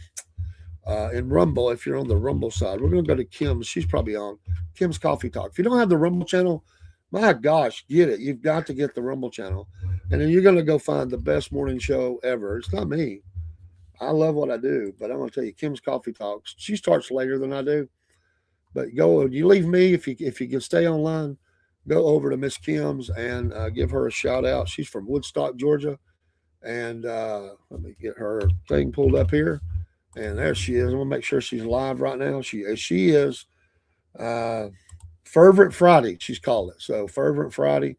A: in Rumble. If you're on the Rumble side, we're going to go to Kim's. She's probably on Kim's Coffee Talk. If you don't have the Rumble channel, my gosh, get it. You've got to get the Rumble channel. And then you're going to go find the best morning show ever. It's not me. I love what I do, but I'm going to tell you, Kim's Coffee Talks. She starts later than I do, but you leave me if you can stay online. Go over to Miss Kim's and give her a shout out. She's from Woodstock, Georgia, and let me get her thing pulled up here. And there she is. I'm gonna make sure she's live right now. She is. Fervent Friday, she's called it. So Fervent Friday.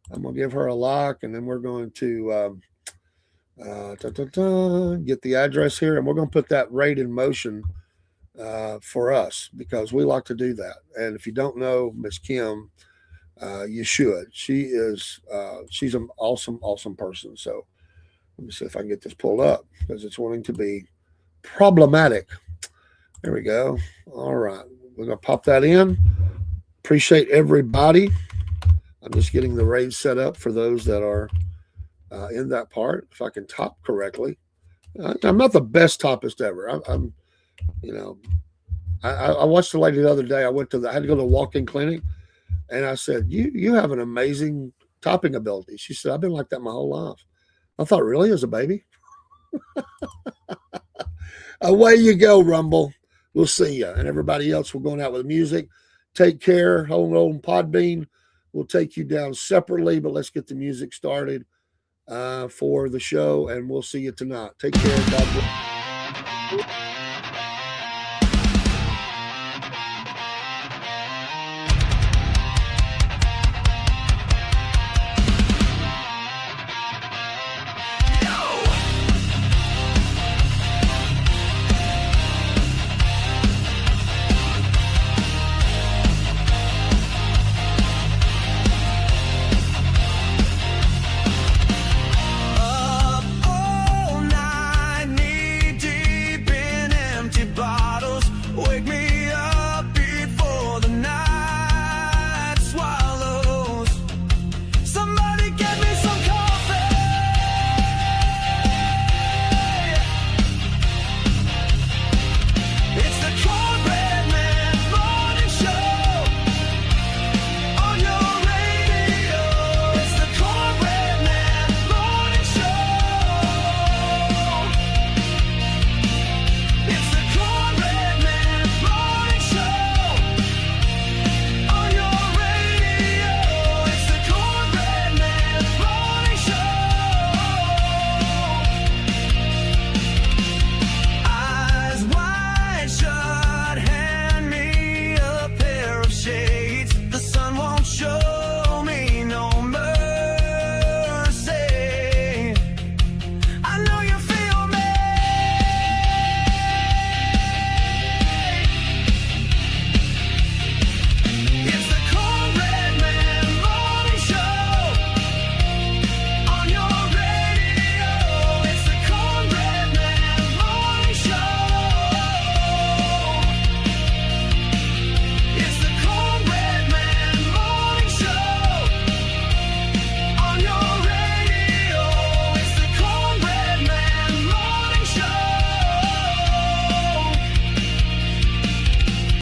A: I'm gonna give her a like, and then we're going to. Get the address here, and we're going to put that raid in motion for us, because we like to do that. And if you don't know Miss Kim, you should. She's an awesome person. So let me see if I can get this pulled up, because it's wanting to be problematic. There we go. All right, we're going to pop that in. Appreciate everybody. I'm just getting the raid set up for those that are in that part, if I can top correctly. I'm not the best topist ever. I'm You know, I watched the lady the other day. I had to go to a walk-in clinic, and I said, "You have an amazing typing ability." She said, "I've been like that my whole life." I thought, really, as a baby? Away you go, Rumble. We'll see you. And everybody else, we're going out with music. Take care. Hold on, Podbean. We'll take you down separately, but let's get the music started for the show, and we'll see you tonight. Take care. God bless.